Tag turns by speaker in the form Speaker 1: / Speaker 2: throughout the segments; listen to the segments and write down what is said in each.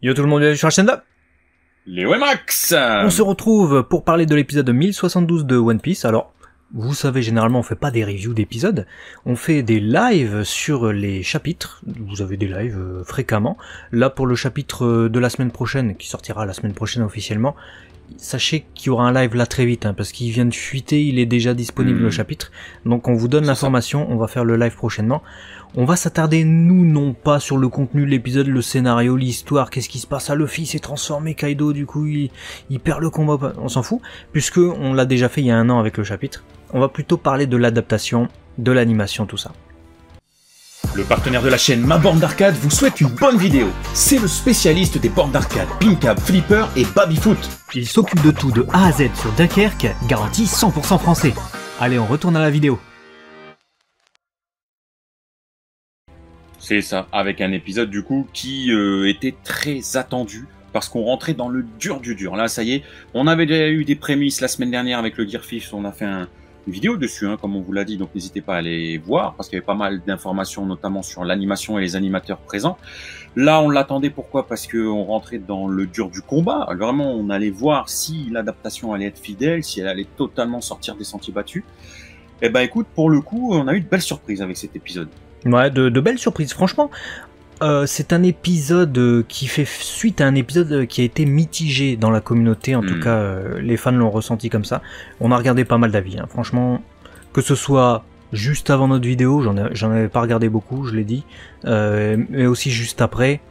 Speaker 1: Yo tout le monde, bienvenue sur la chaîne là.
Speaker 2: Léo et Max.
Speaker 1: On se retrouve pour parler de l'épisode 1072 de One Piece. Alors, vous savez, généralement on fait pas des reviews d'épisodes, on fait des lives sur les chapitres. Vous avez des lives fréquemment. Là pour le chapitre de la semaine prochaine, qui sortira la semaine prochaine officiellement, sachez qu'il y aura un live là très vite, parce qu'il vient de fuiter, il est déjà disponible le chapitre. Donc on vous donne l'information, on va faire le live prochainement. On va s'attarder, nous, non pas sur le contenu de l'épisode, le scénario, l'histoire, qu'est-ce qui se passe à Luffy, s'est transformé, Kaido, du coup, il perd le combat, on s'en fout, puisque on l'a déjà fait il y a un an avec le chapitre. On va plutôt parler de l'adaptation, de l'animation, tout ça.
Speaker 2: Le partenaire de la chaîne Ma Borne d'Arcade vous souhaite une bonne vidéo. C'est le spécialiste des bornes d'arcade, Pincab, Flipper et Babyfoot.
Speaker 1: Il s'occupe de tout de A à Z sur Dunkerque, garantie 100% français. Allez, on retourne à la vidéo.
Speaker 2: C'est ça, avec un épisode du coup qui était très attendu parce qu'on rentrait dans le dur du dur. Là, ça y est, on avait déjà eu des prémices la semaine dernière avec le Gear 5, on a fait une vidéo dessus, comme on vous l'a dit, donc n'hésitez pas à aller voir parce qu'il y avait pas mal d'informations, notamment sur l'animation et les animateurs présents. Là, on l'attendait, pourquoi? Parce qu'on rentrait dans le dur du combat. Vraiment, on allait voir si l'adaptation allait être fidèle, si elle allait totalement sortir des sentiers battus. Et ben écoute, pour le coup, on a eu de belles surprises avec cet épisode.
Speaker 1: Ouais, de belles surprises, franchement. C'est un épisode qui fait suite à un épisode qui a été mitigé dans la communauté, en tout cas les fans l'ont ressenti comme ça. On a regardé pas mal d'avis, franchement, que ce soit juste avant notre vidéo, j'en avais pas regardé beaucoup, je l'ai dit, mais aussi juste après,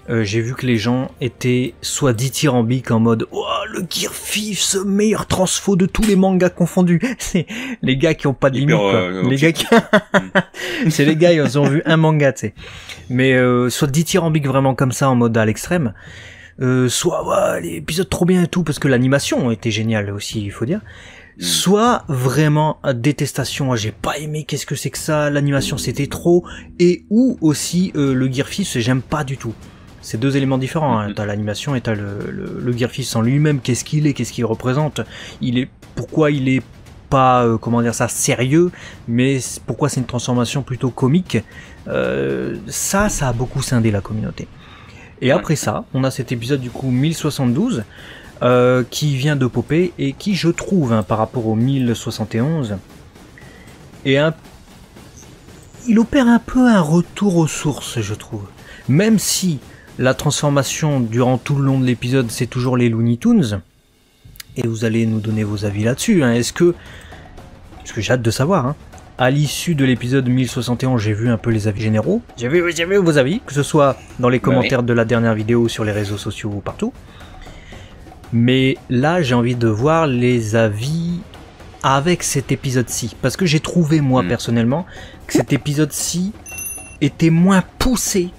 Speaker 1: j'ai vu que les gens étaient soit dithyrambiques en mode oh, le Gear 5, ce meilleur transfo de tous les mangas confondus. C'est les gars qui ont pas de limite, quoi. Les gars qui... c'est les gars, ils ont vu un manga, tu sais. Mais soit dithyrambique vraiment comme ça en mode à l'extrême, soit ouais, l'épisode trop bien et tout parce que l'animation était géniale aussi, il faut dire. Soit vraiment détestation, j'ai pas aimé, qu'est-ce que c'est que ça, l'animation c'était trop, et ou aussi le Gear 5, j'aime pas du tout. C'est deux éléments différents, t'as l'animation et t'as le Gear 5 en lui-même, qu'est-ce qu'il représente, pourquoi il est pas, comment dire ça, sérieux, mais pourquoi c'est une transformation plutôt comique, ça a beaucoup scindé la communauté. Et après ça, on a cet épisode du coup 1072, qui vient de popper, et qui je trouve, par rapport au 1071, il opère un peu un retour aux sources, je trouve. Même si la transformation durant tout le long de l'épisode c'est toujours les Looney Tunes, et vous allez nous donner vos avis là-dessus, parce que j'ai hâte de savoir, à l'issue de l'épisode 1071 j'ai vu un peu les avis généraux, j'ai vu vos avis, que ce soit dans les commentaires de la dernière vidéo, sur les réseaux sociaux ou partout, mais là j'ai envie de voir les avis avec cet épisode-ci, parce que j'ai trouvé moi personnellement que cet épisode-ci était moins poussé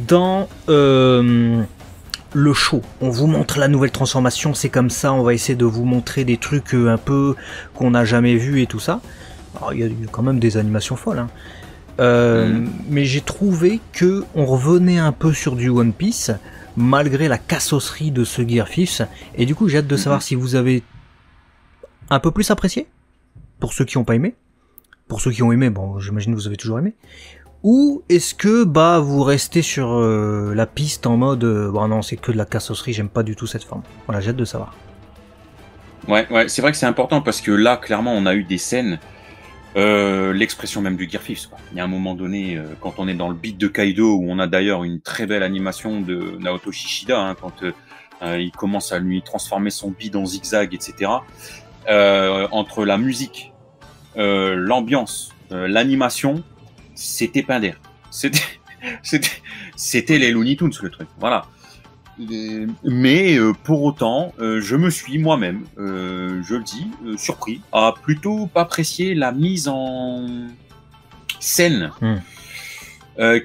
Speaker 1: dans le show. On vous montre la nouvelle transformation, c'est comme ça, on va essayer de vous montrer des trucs un peu qu'on n'a jamais vu et tout ça. Alors, il y a quand même des animations folles, mais j'ai trouvé que on revenait un peu sur du One Piece malgré la cassosserie de ce Gear 5, et du coup j'ai hâte de savoir si vous avez un peu plus apprécié, pour ceux qui n'ont pas aimé, pour ceux qui ont aimé, bon j'imagine que vous avez toujours aimé, ou est-ce que vous restez sur la piste en mode bon non c'est que de la cassosserie, j'aime pas du tout cette forme. Voilà, j'ai hâte de savoir.
Speaker 2: Ouais, c'est vrai que c'est important parce que là clairement on a eu des scènes, l'expression même du Gear 5, quoi. Il y a un moment donné, quand on est dans le beat de Kaido, où on a d'ailleurs une très belle animation de Naoto Shishida, quand il commence à lui transformer son beat en zigzag, etc. Entre la musique, l'ambiance, l'animation, c'était Pinder. C'était les Looney Tunes, le truc. Voilà. Mais pour autant, je me suis moi-même, je le dis, surpris, à plutôt apprécier la mise en scène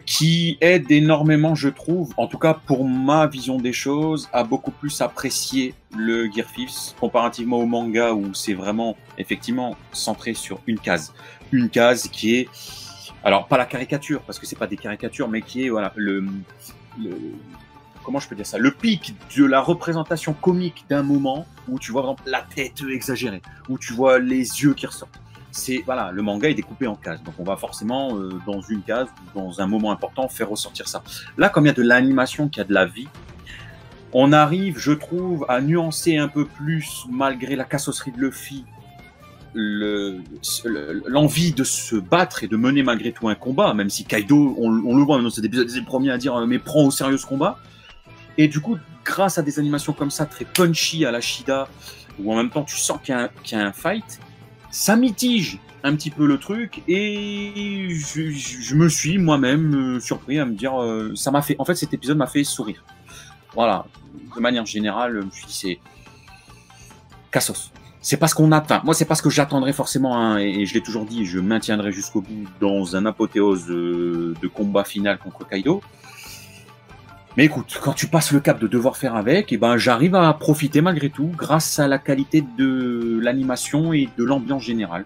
Speaker 2: qui aide énormément, je trouve, en tout cas pour ma vision des choses, à beaucoup plus apprécier le Gear 5 comparativement au manga où c'est vraiment effectivement centré sur une case qui est, alors pas la caricature parce que c'est pas des caricatures, mais qui est voilà comment je peux dire ça, le pic de la représentation comique d'un moment où tu vois par exemple la tête exagérée, où tu vois les yeux qui ressortent. C'est voilà, le manga est découpé en cases, donc on va forcément dans une case, dans un moment important, faire ressortir ça. Là, comme il y a de l'animation, qu'il y a de la vie, On arrive, je trouve, à nuancer un peu plus, malgré la cassosserie de Luffy, l'envie de se battre et de mener malgré tout un combat, même si Kaido, on le voit dans cet épisode, c'est le premier à dire mais prends au sérieux ce combat. Et du coup, grâce à des animations comme ça, très punchy à la Shida, où en même temps tu sens qu'il y a un fight, ça mitige un petit peu le truc, et je me suis moi-même surpris à me dire, ça m'a fait, en fait cet épisode m'a fait sourire. Voilà, de manière générale, je me suis dit c'est cassos. C'est pas ce qu'on attend. Moi, c'est pas ce que j'attendrais forcément, hein, et je l'ai toujours dit, je maintiendrai jusqu'au bout dans un apothéose de combat final contre Kaido. Mais écoute, quand tu passes le cap de devoir faire avec, et ben j'arrive à profiter malgré tout, grâce à la qualité de l'animation et de l'ambiance générale.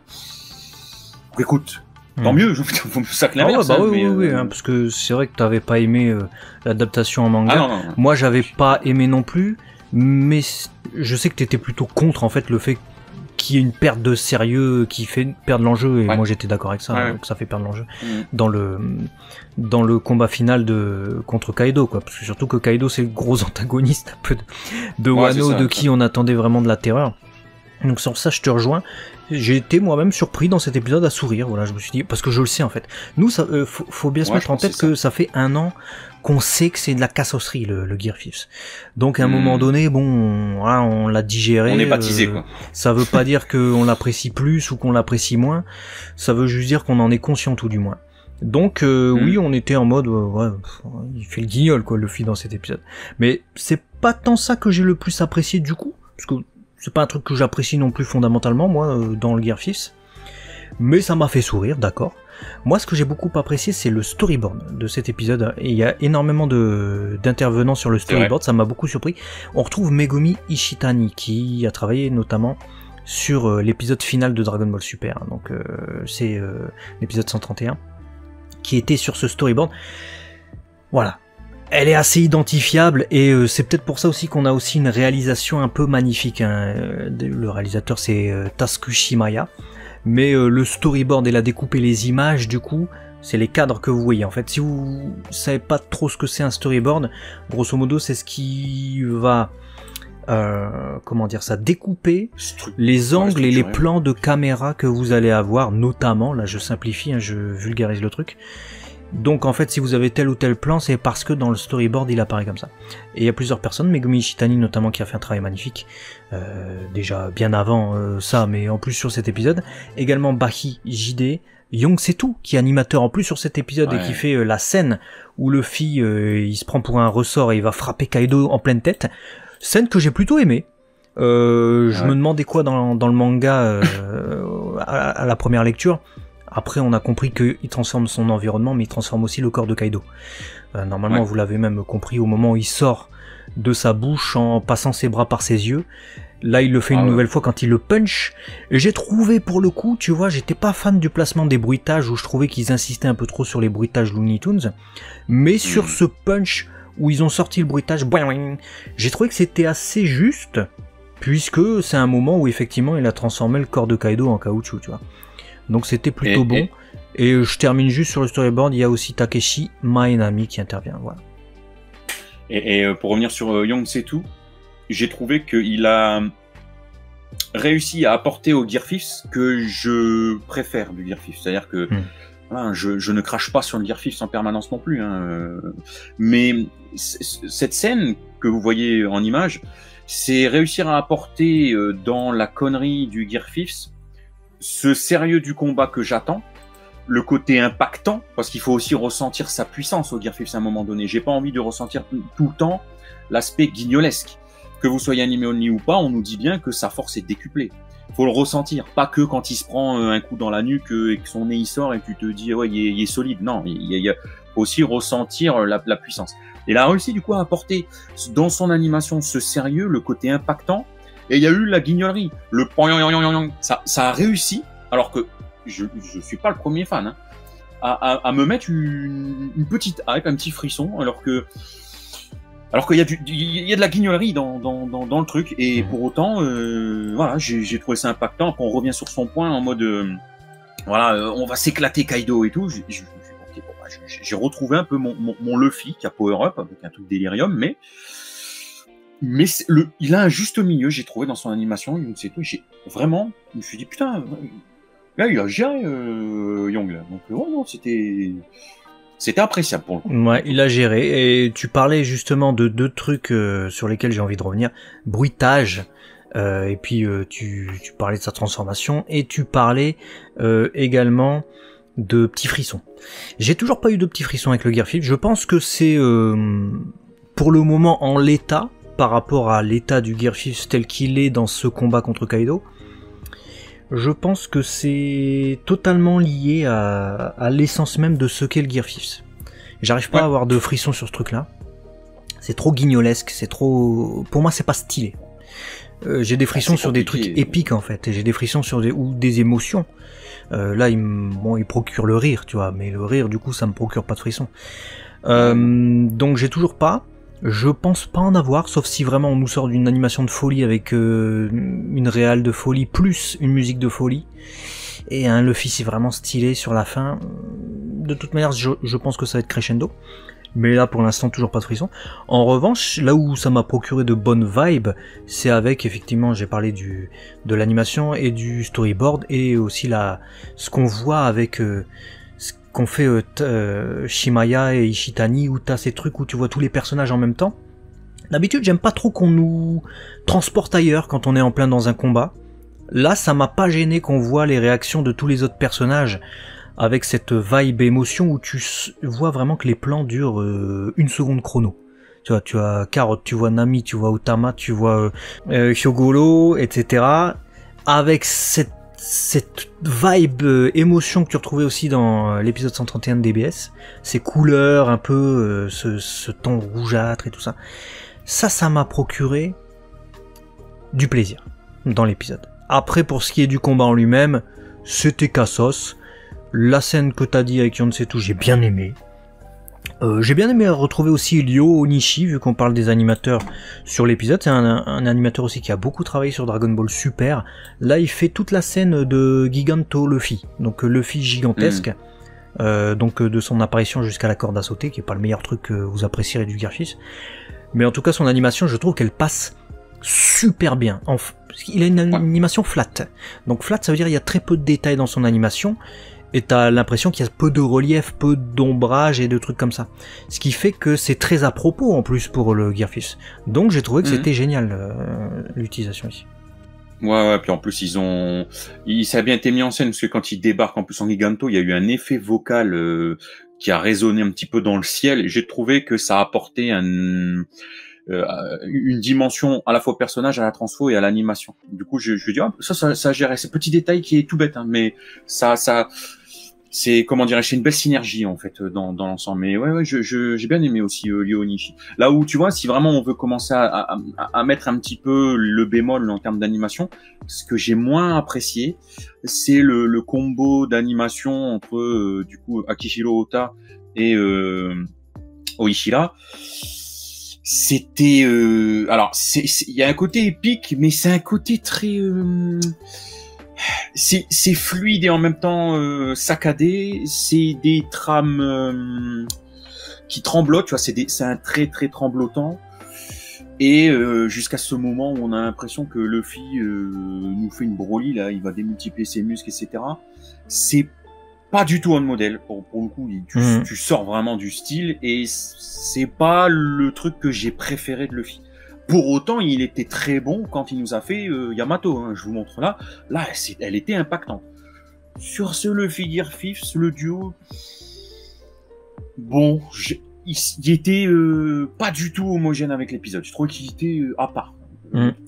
Speaker 2: Donc écoute, tant mieux, faut ça que l'inverse.
Speaker 1: Oui, hein, parce que c'est vrai que t'avais pas aimé l'adaptation en manga.
Speaker 2: Ah, non.
Speaker 1: Moi, j'avais pas aimé non plus, mais je sais que t'étais plutôt contre en fait le fait qu'il y ait une perte de sérieux qui fait perdre l'enjeu, et moi j'étais d'accord avec ça, que ça fait perdre l'enjeu dans le combat final contre Kaido, quoi, parce que surtout que Kaido c'est le gros antagoniste un peu de Wano, de qui on attendait vraiment de la terreur. Donc sur ça je te rejoins. J'ai été moi-même surpris dans cet épisode à sourire, voilà, je me suis dit, parce que je le sais en fait. Nous, ça, faut bien se mettre en tête que ça fait 1 an qu'on sait que c'est de la cassosserie le Gear 5. Donc à un moment donné, bon, voilà, on l'a digéré.
Speaker 2: On est baptisé, quoi.
Speaker 1: Ça veut pas dire qu'on l'apprécie plus ou qu'on l'apprécie moins. Ça veut juste dire qu'on en est conscient tout du moins. Donc oui, on était en mode, ouais, il fait le guignol quoi, Luffy dans cet épisode. Mais c'est pas tant ça que j'ai le plus apprécié du coup, parce que c'est pas un truc que j'apprécie non plus fondamentalement, moi, dans le Gear 5. Mais ça m'a fait sourire, d'accord. Moi, ce que j'ai beaucoup apprécié, c'est le storyboard de cet épisode. Et il y a énormément d'intervenants sur le storyboard, ça m'a beaucoup surpris. On retrouve Megumi Ishitani, qui a travaillé notamment sur l'épisode final de Dragon Ball Super. Donc, c'est l'épisode 131, qui était sur ce storyboard. Voilà. Elle est assez identifiable, et c'est peut-être pour ça aussi qu'on a aussi une réalisation un peu magnifique, hein. Le réalisateur c'est Tasuku Maya, mais le storyboard et la découpe et les images, du coup, c'est les cadres que vous voyez. En fait, si vous savez pas trop ce que c'est un storyboard, grosso modo c'est ce qui va comment dire ça, découper les angles et les plans de caméra que vous allez avoir, notamment, là je simplifie, hein, je vulgarise le truc. Donc en fait, si vous avez tel ou tel plan, c'est parce que dans le storyboard il apparaît comme ça. Et il y a plusieurs personnes, Megumi Ishitani notamment, qui a fait un travail magnifique, déjà bien avant ça, mais en plus sur cet épisode. Également Bahi Jide, Young Setu, qui est animateur en plus sur cet épisode, et qui fait la scène où Luffy il se prend pour un ressort et il va frapper Kaido en pleine tête. Scène que j'ai plutôt aimée. Je me demandais quoi dans le manga à la première lecture. Après, on a compris qu'il transforme son environnement, mais il transforme aussi le corps de Kaido. Normalement, vous l'avez même compris au moment où il sort de sa bouche en passant ses bras par ses yeux. Là, il le fait une nouvelle fois quand il le punch. Et j'ai trouvé, pour le coup, tu vois, j'étais pas fan du placement des bruitages, où je trouvais qu'ils insistaient un peu trop sur les bruitages Looney Tunes. Mais sur ce punch où ils ont sorti le bruitage, j'ai trouvé que c'était assez juste, puisque c'est un moment où effectivement il a transformé le corps de Kaido en caoutchouc, tu vois. Donc c'était plutôt bon. Et je termine juste sur le storyboard, il y a aussi Takeshi Maenami qui intervient, voilà.
Speaker 2: Et pour revenir sur Young Setu, j'ai trouvé qu'il a réussi à apporter au Gear 5 ce que je préfère du Gear 5. C'est-à-dire que voilà, je ne crache pas sur le Gear 5 en permanence non plus, hein. Mais cette scène que vous voyez en image, c'est réussir à apporter dans la connerie du Gear 5 ce sérieux du combat que j'attends, le côté impactant, parce qu'il faut aussi ressentir sa puissance au Gear 5 à un moment donné. J'ai pas envie de ressentir tout le temps l'aspect guignolesque. Que vous soyez animé only ou pas, on nous dit bien que sa force est décuplée. Faut le ressentir, pas que quand il se prend un coup dans la nuque et que son nez il sort et que tu te dis ouais il est solide. Non, il faut aussi ressentir la puissance. Et il a réussi du coup à apporter dans son animation ce sérieux, le côté impactant. Et il y a eu la guignolerie, le ça a réussi, alors que je suis pas le premier fan, hein, à me mettre une petite hype, un petit frisson, alors qu'il y a de la guignolerie dans le truc, et pour autant, voilà, j'ai trouvé ça impactant. Après, on revient sur son point en mode, voilà, on va s'éclater Kaido et tout. J'ai retrouvé un peu mon Luffy qui a power up avec un truc délirium, mais mais il a un juste milieu, j'ai trouvé dans son animation, c'est tout. Vraiment, je me suis dit putain, là il a géré Young là. Donc non, c'était appréciable pour le coup.
Speaker 1: Ouais, il a géré. Et tu parlais justement de deux trucs sur lesquels j'ai envie de revenir. Bruitage. Et puis tu parlais de sa transformation. Et tu parlais également de petits frissons. J'ai toujours pas eu de petits frissons avec le Gearfif. Je pense que c'est pour le moment en l'état, par rapport à l'état du Gearfif tel qu'il est dans ce combat contre Kaido. Je pense que c'est totalement lié à l'essence même de ce qu'est le Gearfif. J'arrive pas à avoir de frissons sur ce truc-là. C'est trop guignolesque, c'est trop... Pour moi, c'est pas stylé. J'ai des frissons sur des trucs épiques, en fait. Et j'ai des frissons sur des émotions. Là, il procure le rire, tu vois. Mais le rire, du coup, ça me procure pas de frissons. Donc, j'ai toujours pas. Je pense pas en avoir, sauf si vraiment on nous sort d'une animation de folie avec une réale de folie plus une musique de folie. Et un Luffy c'est vraiment stylé sur la fin. De toute manière, je pense que ça va être crescendo. Mais là pour l'instant toujours pas de frisson. En revanche, là où ça m'a procuré de bonnes vibes, c'est avec effectivement, j'ai parlé de l'animation et du storyboard et aussi ce qu'on voit avec qu'on fait Shimaya et Ishitani, où t'as ces trucs où tu vois tous les personnages en même temps. D'habitude j'aime pas trop qu'on nous transporte ailleurs quand on est en plein dans un combat. Là ça m'a pas gêné qu'on voit les réactions de tous les autres personnages avec cette vibe émotion où tu vois vraiment que les plans durent une seconde chrono. Tu as Carrot, tu vois Nami, tu vois Utama, tu vois Hyogoro, etc. Avec cette vibe émotion que tu retrouvais aussi dans l'épisode 131 de DBS, ces couleurs un peu, ce ton rougeâtre et tout ça, ça m'a procuré du plaisir dans l'épisode. Après pour ce qui est du combat en lui-même, c'était cassos. La scène que t'as dit avec Yonsetu, j'ai bien aimé. J'ai bien aimé retrouver aussi Ryo Onishi, vu qu'on parle des animateurs sur l'épisode. C'est un animateur aussi qui a beaucoup travaillé sur Dragon Ball Super. Là, il fait toute la scène de Giganto Luffy, donc Luffy gigantesque. Donc de son apparition jusqu'à la corde à sauter, qui est pas le meilleur truc que vous apprécierez du Gearfix. Mais en tout cas, son animation, je trouve qu'elle passe super bien. Il a une animation flat. Donc flat, ça veut dire qu'il y a très peu de détails dans son animation. Et t'as l'impression qu'il y a peu de relief, peu d'ombrage et de trucs comme ça. Ce qui fait que c'est très à propos en plus pour le Gearfix. Donc j'ai trouvé que c'était génial l'utilisation ici.
Speaker 2: Ouais, puis en plus ça a bien été mis en scène parce que quand il débarque en plus en Giganto, il y a eu un effet vocal qui a résonné un petit peu dans le ciel. Et j'ai trouvé que ça a apporté une dimension à la fois au personnage, à la transfo et à l'animation. Du coup, je dis ça gère ce petit détail qui est tout bête, hein, mais ça c'est comment dirais-je, c'est une belle synergie en fait dans l'ensemble. Mais ouais, j'ai bien aimé aussi Ryo Onishi. Là où tu vois, si vraiment on veut commencer à mettre un petit peu le bémol en termes d'animation, ce que j'ai moins apprécié, c'est le combo d'animation entre du coup Akihiro Ota et Oishira. C'était alors il y a un côté épique, mais c'est un côté très c'est fluide et en même temps saccadé. C'est des trames qui tremblotent, tu vois. C'est un très très tremblotant. Et jusqu'à ce moment où on a l'impression que Luffy nous fait une Broly, là, il va démultiplier ses muscles, etc. C'est pas du tout un modèle. Pour le coup, tu sors vraiment du style et c'est pas le truc que j'ai préféré de Luffy. Pour autant, il était très bon quand il nous a fait Yamato. Hein, je vous montre là. Là, elle était impactante. Sur ce Luffy Gearfix, le duo, bon, il était pas du tout homogène avec l'épisode. Je trouve qu'il était à part.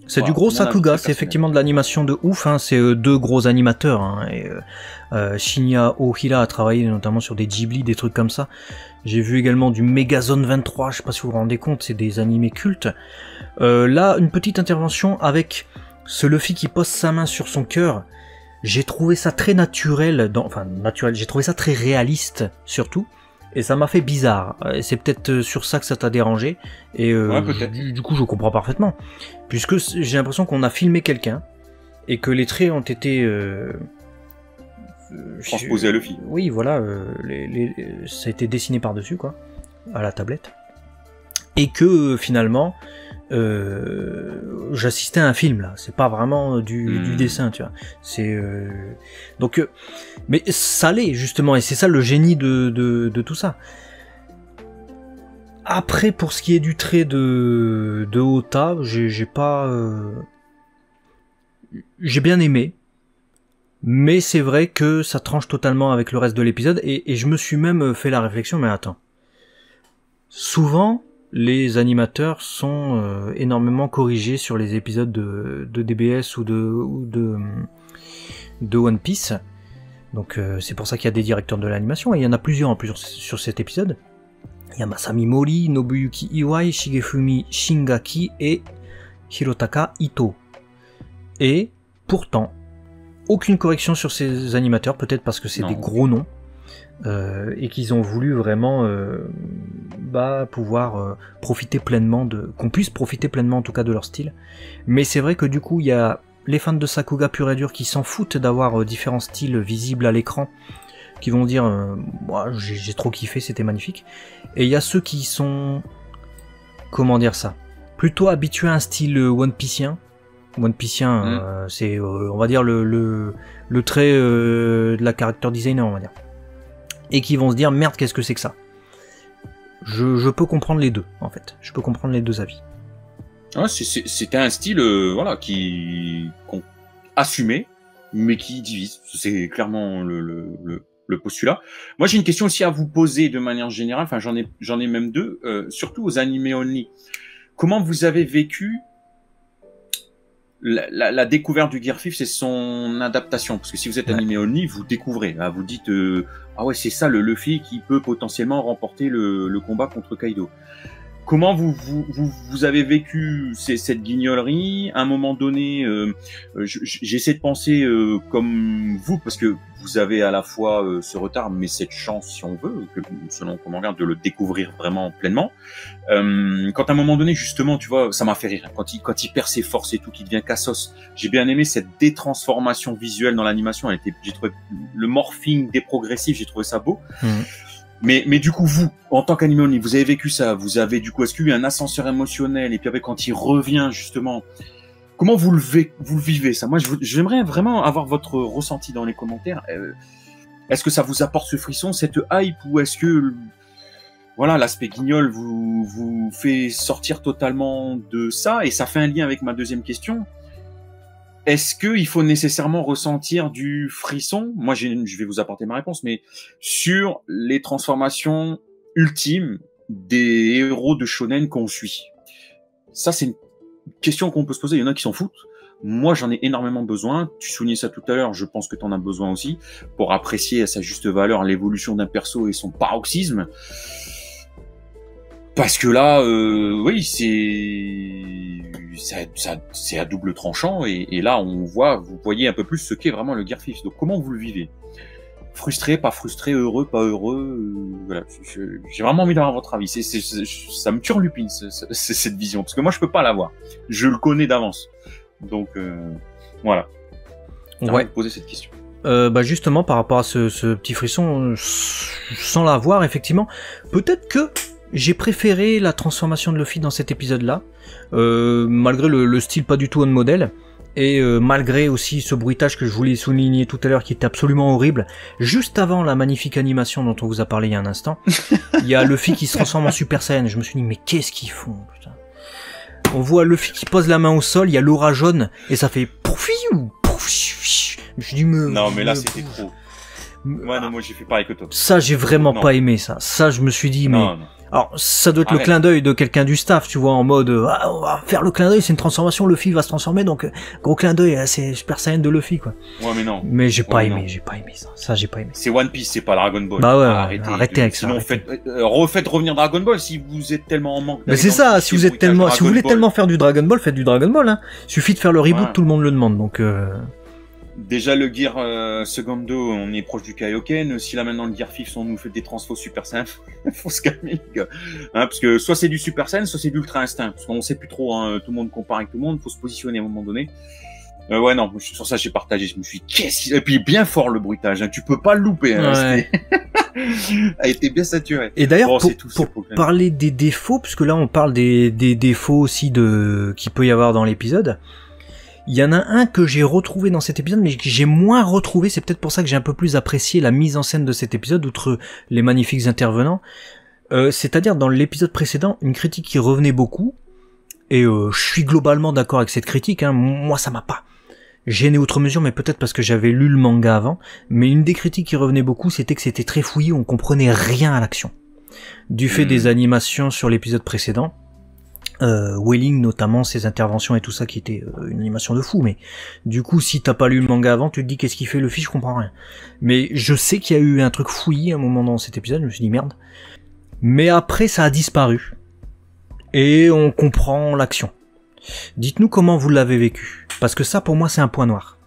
Speaker 1: C'est du gros Sakuga, c'est effectivement de l'animation de ouf, hein, c'est deux gros animateurs, hein, et Shinya Ohira a travaillé notamment sur des Ghibli, des trucs comme ça. J'ai vu également du Megazone 23, je sais pas si vous vous rendez compte, c'est des animés cultes. Là, une petite intervention avec ce Luffy qui pose sa main sur son cœur. J'ai trouvé ça très naturel, j'ai trouvé ça très réaliste surtout. Et ça m'a fait bizarre. C'est peut-être sur ça que ça t'a dérangé. Et du coup, je comprends parfaitement. Puisque j'ai l'impression qu'on a filmé quelqu'un et que les traits ont été
Speaker 2: transposés à Luffy.
Speaker 1: Oui, voilà. Ça a été dessiné par-dessus, quoi, à la tablette. Et que finalement, j'assistais à un film là, c'est pas vraiment du dessin, tu vois. C'est donc, mais ça l'est justement, et c'est ça le génie de tout ça. Après, pour ce qui est du trait de Ota, j'ai pas, j'ai bien aimé, mais c'est vrai que ça tranche totalement avec le reste de l'épisode, et je me suis même fait la réflexion, mais attends, souvent les animateurs sont énormément corrigés sur les épisodes de DBS ou de One Piece. Donc c'est pour ça qu'il y a des directeurs de l'animation, et il y en a plusieurs en plus sur cet épisode. Il y a Masami Mori, Nobuyuki Iwai, Shigefumi Shingaki et Hirotaka Ito. Et pourtant, aucune correction sur ces animateurs, peut-être parce que c'est des gros noms. Et qu'ils ont voulu vraiment pouvoir profiter pleinement qu'on puisse profiter pleinement en tout cas de leur style. Mais c'est vrai que du coup il y a les fans de Sakuga pur et dur qui s'en foutent d'avoir différents styles visibles à l'écran, qui vont dire j'ai trop kiffé, c'était magnifique. Et il y a ceux qui sont, comment dire ça, plutôt habitués à un style One Piecien. C'est on va dire le trait de la character designer, on va dire. Et qui vont se dire merde, qu'est-ce que c'est que ça. Je peux comprendre les deux, en fait. Je peux comprendre les deux avis.
Speaker 2: Ouais, c'était un style qu'on assumait, mais qui divise. C'est clairement le postulat. Moi, j'ai une question aussi à vous poser de manière générale. Enfin, j'en ai même deux, surtout aux animés only. Comment vous avez vécu la découverte du Gear 5, c'est son adaptation, parce que si vous êtes animé only, vous découvrez, là, vous dites ah ouais, c'est ça le Luffy qui peut potentiellement remporter le combat contre Kaido. Comment vous avez vécu cette guignolerie? À un moment donné, j'essaie de penser comme vous, parce que vous avez à la fois ce retard, mais cette chance, si on veut, selon comment on regarde, de le découvrir vraiment pleinement. Quand à un moment donné, justement, tu vois, ça m'a fait rire. Quand il perd ses forces et tout, qu'il devient Cassos, j'ai bien aimé cette détransformation visuelle dans l'animation. J'ai trouvé le morphing déprogressif, j'ai trouvé ça beau. Mais du coup, vous, en tant qu'animé only, vous avez vécu ça, vous avez du coup, est-ce qu'il y a eu un ascenseur émotionnel, et puis après, quand il revient, justement, comment vous le vivez, ça? Moi, j'aimerais vraiment avoir votre ressenti dans les commentaires. Est-ce que ça vous apporte ce frisson, cette hype, ou est-ce que, voilà, l'aspect guignol vous fait sortir totalement de ça? Et ça fait un lien avec ma deuxième question. Est-ce qu'il faut nécessairement ressentir du frisson? Moi, je vais vous apporter ma réponse, mais sur les transformations ultimes des héros de shonen qu'on suit. Ça, c'est une question qu'on peut se poser. Il y en a qui s'en foutent. Moi, j'en ai énormément besoin. Tu soulignais ça tout à l'heure. Je pense que tu en as besoin aussi pour apprécier à sa juste valeur l'évolution d'un perso et son paroxysme. Parce que là, oui, c'est à double tranchant, et là vous voyez un peu plus ce qu'est vraiment le Gear 5. Donc comment vous le vivez? Frustré, pas frustré, heureux, pas heureux, voilà. J'ai vraiment envie d'avoir votre avis. Ça me turlupine cette vision, parce que moi je peux pas l'avoir. Je le connais d'avance. Donc voilà.
Speaker 1: Ouais.
Speaker 2: Vous poser cette question.
Speaker 1: Justement par rapport à ce petit frisson, sans l'avoir effectivement, peut-être que j'ai préféré la transformation de Luffy dans cet épisode-là, malgré le style pas du tout on modèle, et malgré aussi ce bruitage que je voulais souligner tout à l'heure qui était absolument horrible. Juste avant la magnifique animation dont on vous a parlé il y a un instant, il y a Luffy qui se transforme en Super Saiyan. Je me suis dit mais qu'est-ce qu'ils font, putain. On voit Luffy qui pose la main au sol, il y a l'aura jaune et ça fait poufiou, poufiou. Je me suis dit
Speaker 2: non mais là c'était trop. Ouais, non, moi j'ai fait pareil que toi.
Speaker 1: Ça j'ai vraiment pas aimé ça. Ça je me suis dit mais non. Alors ça doit être le clin d'œil de quelqu'un du staff, tu vois, en mode on va faire le clin d'œil, c'est une transformation, Luffy va se transformer, donc gros clin d'œil, c'est Super Saiyan de Luffy quoi.
Speaker 2: Ouais mais non.
Speaker 1: Mais j'ai pas aimé ça. Ça j'ai pas aimé.
Speaker 2: C'est One Piece, c'est pas Dragon Ball.
Speaker 1: Bah ouais, arrêtez avec ça.
Speaker 2: Sinon refaites revenir Dragon Ball si vous êtes tellement en manque.
Speaker 1: Mais c'est ça, si vous voulez tellement faire du Dragon Ball, faites du Dragon Ball hein. Suffit de faire le reboot, tout le monde le demande donc
Speaker 2: Déjà le Gear Secondo, on est proche du Kaioken. Si là maintenant le Gear 5 on nous fait des transfos Super Saiyan, faut se calmer les gars. Hein, parce que soit c'est du Super Saiyan, soit c'est du Ultra Instinct. Parce qu'on sait plus trop, hein, tout le monde compare avec tout le monde, faut se positionner à un moment donné. Ouais non, sur ça j'ai partagé, je me suis dit, et puis bien fort le bruitage, hein, tu peux pas le louper. Hein,
Speaker 1: ouais.
Speaker 2: a été bien saturé.
Speaker 1: Et d'ailleurs, pour parler des défauts, puisque là on parle des défauts aussi qui peut y avoir dans l'épisode, il y en a un que j'ai retrouvé dans cet épisode, mais que j'ai moins retrouvé, c'est peut-être pour ça que j'ai un peu plus apprécié la mise en scène de cet épisode, outre les magnifiques intervenants. C'est-à-dire dans l'épisode précédent, une critique qui revenait beaucoup, et je suis globalement d'accord avec cette critique, hein. Moi ça m'a pas gêné outre mesure, mais peut-être parce que j'avais lu le manga avant, mais une des critiques qui revenait beaucoup, c'était que c'était très fouillé, on comprenait rien à l'action. Du fait des animations sur l'épisode précédent, Welling notamment, ses interventions et tout ça qui était une animation de fou, mais du coup si t'as pas lu le manga avant, tu te dis qu'est-ce qu'il fait le fils, je comprends rien. Mais je sais qu'il y a eu un truc fouillis à un moment dans cet épisode, je me suis dit merde. Mais après ça a disparu. Et on comprend l'action. Dites-nous comment vous l'avez vécu. Parce que ça pour moi c'est un point noir.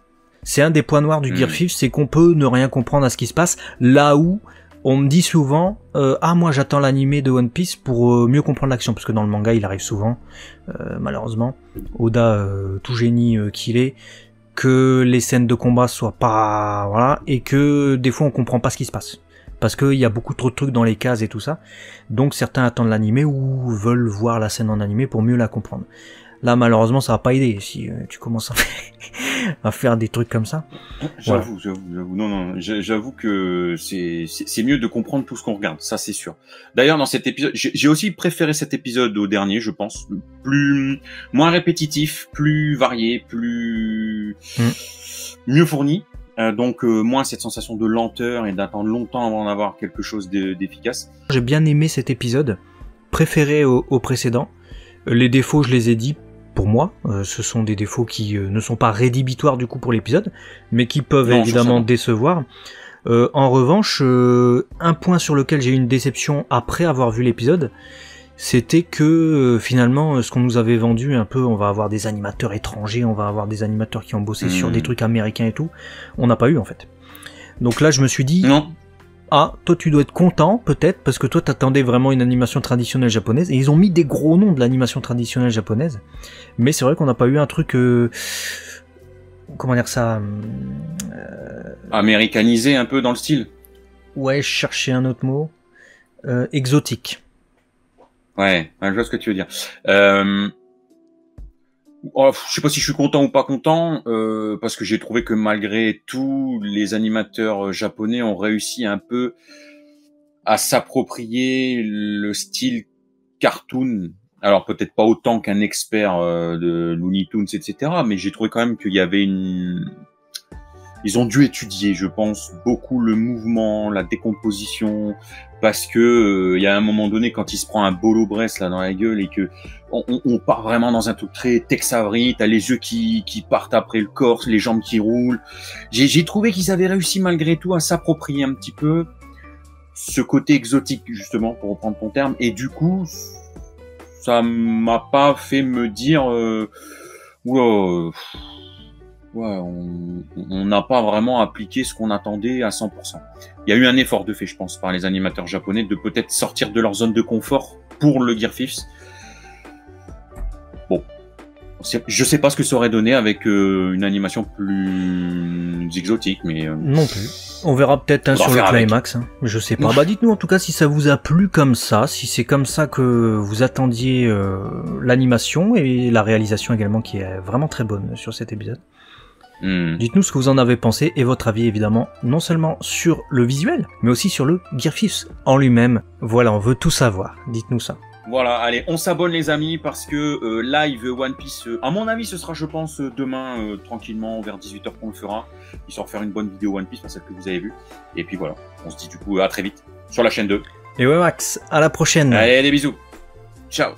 Speaker 1: C'est un des points noirs du Gear 5, c'est qu'on peut ne rien comprendre à ce qui se passe, là où on me dit souvent moi j'attends l'animé de One Piece pour mieux comprendre l'action, parce que dans le manga il arrive souvent, malheureusement, Oda tout génie qu'il est, que les scènes de combat soient pas voilà, et que des fois on comprend pas ce qui se passe. Parce qu'il y a beaucoup trop de trucs dans les cases et tout ça. Donc certains attendent l'animé ou veulent voir la scène en animé pour mieux la comprendre. Là malheureusement ça va pas aider si tu commences à faire des trucs comme ça.
Speaker 2: J'avoue. Non, j'avoue que c'est mieux de comprendre tout ce qu'on regarde, ça c'est sûr. D'ailleurs dans cet épisode, j'ai aussi préféré cet épisode au dernier, je pense. Moins répétitif, plus varié, mieux fourni. Donc moins cette sensation de lenteur et d'attendre longtemps avant d'avoir quelque chose d'efficace.
Speaker 1: J'ai bien aimé cet épisode, préféré au précédent. Les défauts, je les ai dit pour moi, ce sont des défauts qui ne sont pas rédhibitoires du coup pour l'épisode, mais qui peuvent évidemment décevoir. En revanche, un point sur lequel j'ai eu une déception après avoir vu l'épisode, c'était que finalement ce qu'on nous avait vendu un peu, on va avoir des animateurs étrangers, on va avoir des animateurs qui ont bossé sur des trucs américains et tout, on n'a pas eu en fait. Donc là je me suis dit,
Speaker 2: non.
Speaker 1: Ah, toi tu dois être content peut-être, parce que toi t'attendais vraiment une animation traditionnelle japonaise, et ils ont mis des gros noms de l'animation traditionnelle japonaise, mais c'est vrai qu'on n'a pas eu un truc, comment dire ça,
Speaker 2: américanisé un peu dans le style.
Speaker 1: Ouais, je cherchais un autre mot, exotique.
Speaker 2: Ouais, je vois ce que tu veux dire. Je sais pas si je suis content ou pas content, parce que j'ai trouvé que malgré tout, les animateurs japonais ont réussi un peu à s'approprier le style cartoon. Alors peut-être pas autant qu'un expert de Looney Tunes, etc. Mais j'ai trouvé quand même qu'il y avait ils ont dû étudier, je pense, beaucoup le mouvement, la décomposition, parce que il y a un moment donné quand il se prend un bolo Bress là dans la gueule et que on part vraiment dans un truc très Tex Avery, t'as les yeux qui partent après le corps, les jambes qui roulent. J'ai trouvé qu'ils avaient réussi malgré tout à s'approprier un petit peu ce côté exotique justement, pour reprendre ton terme, et du coup ça m'a pas fait me dire ouais, on n'a pas vraiment appliqué ce qu'on attendait à 100%. Il y a eu un effort de fait, je pense, par les animateurs japonais de peut-être sortir de leur zone de confort pour le Gear 5. Bon, je sais pas ce que ça aurait donné avec une animation plus exotique, mais
Speaker 1: non plus. On verra peut-être sur le climax. Hein. Je sais pas. Bah dites-nous en tout cas si ça vous a plu comme ça, si c'est comme ça que vous attendiez l'animation et la réalisation également qui est vraiment très bonne sur cet épisode. Dites-nous ce que vous en avez pensé et votre avis évidemment, non seulement sur le visuel, mais aussi sur le Gear 5 en lui-même. Voilà, on veut tout savoir. Dites-nous ça.
Speaker 2: Voilà, allez, on s'abonne les amis parce que live One Piece, à mon avis ce sera je pense demain tranquillement vers 18h qu'on le fera, histoire de faire une bonne vidéo One Piece, celle que vous avez vue. Et puis voilà, on se dit du coup à très vite sur la chaîne 2.
Speaker 1: Et ouais Max, à la prochaine.
Speaker 2: Allez, des bisous. Ciao.